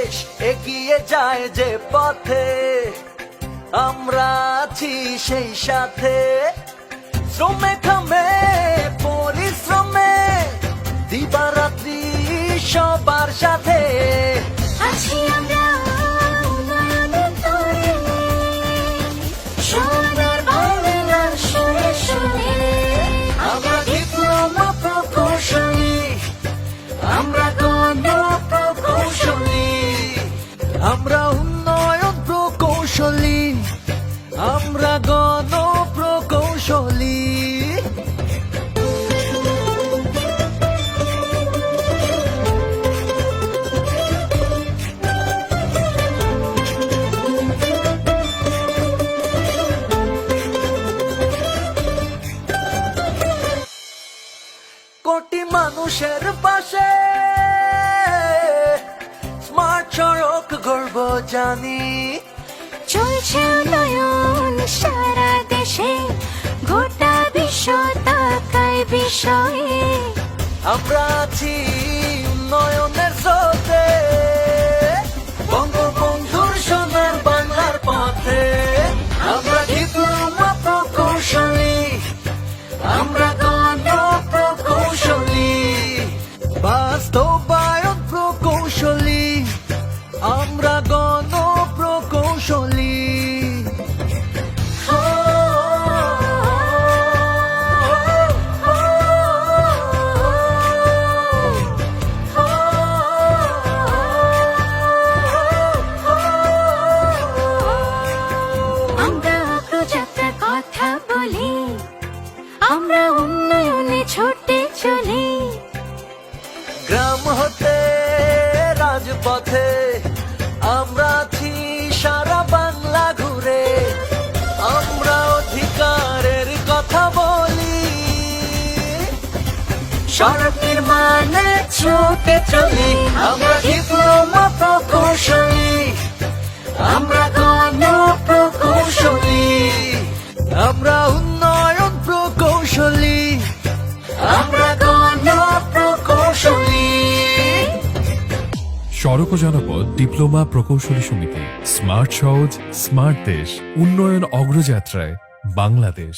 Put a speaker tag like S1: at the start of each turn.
S1: দেশ এগিয়ে যায় যে পথে, আমরা আছি সেই সাথে। শ্রমে ঘামে পরিশ্রমে দিবারাত্রি সবার সাথে
S2: আছি আমরা উন্নয়নের তরে, সোনার বাংলার সুরে সুরে।
S1: আমরা ডিপ্লোমা প্রকৌশলী, আমরা গণপ্রকৌশলী, আমরা উন্নয়ন প্রকৌশলী, আমরা গণপ্রকৌশলী। কোটি মানুষের পাশে স্মার্ট সড়ক গর্ব জানি।
S2: চলছে উন্নয়ন সারা দেশে, গোটা বিশ্ব তাকায় বিষয়ে।
S1: আমরা আছি উন্নয়নের স্রোতে, বঙ্গবন্ধুর সোনার বাংলার পথে। আমরা ডিপ্লোমা প্রকৌশলী, আমরা গণপ্রকৌশলী, বাস্তবায়ন প্রকৌশলী, আমরা গণপ্রকৌশলী।
S2: আমরা অগ্রযাত্রার কথা বলি, আমরা উন্নয়নে ছুটে চলি।
S1: গ্রাম হতে রাজপথে আমরা আছি সারা বাংলা ঘুরে, আমরা অধিকারের কথা বলি, সড়ক নির্মাণে ছুটে চলি। আমরা ডিপ্লোমা প্রকৌশলী, আমরা গণপ্রকৌশলী, আমরা উন্নয়ন প্রকৌশলী, আমরা গণপ্রকৌশলী।
S3: সড়ক ও জনপথ ডিপ্লোমা প্রকৌশলী সমিতি, স্মার্ট সহজ স্মার্ট দেশ, উন্নয়ন অগ্রযাত্রায় বাংলাদেশ।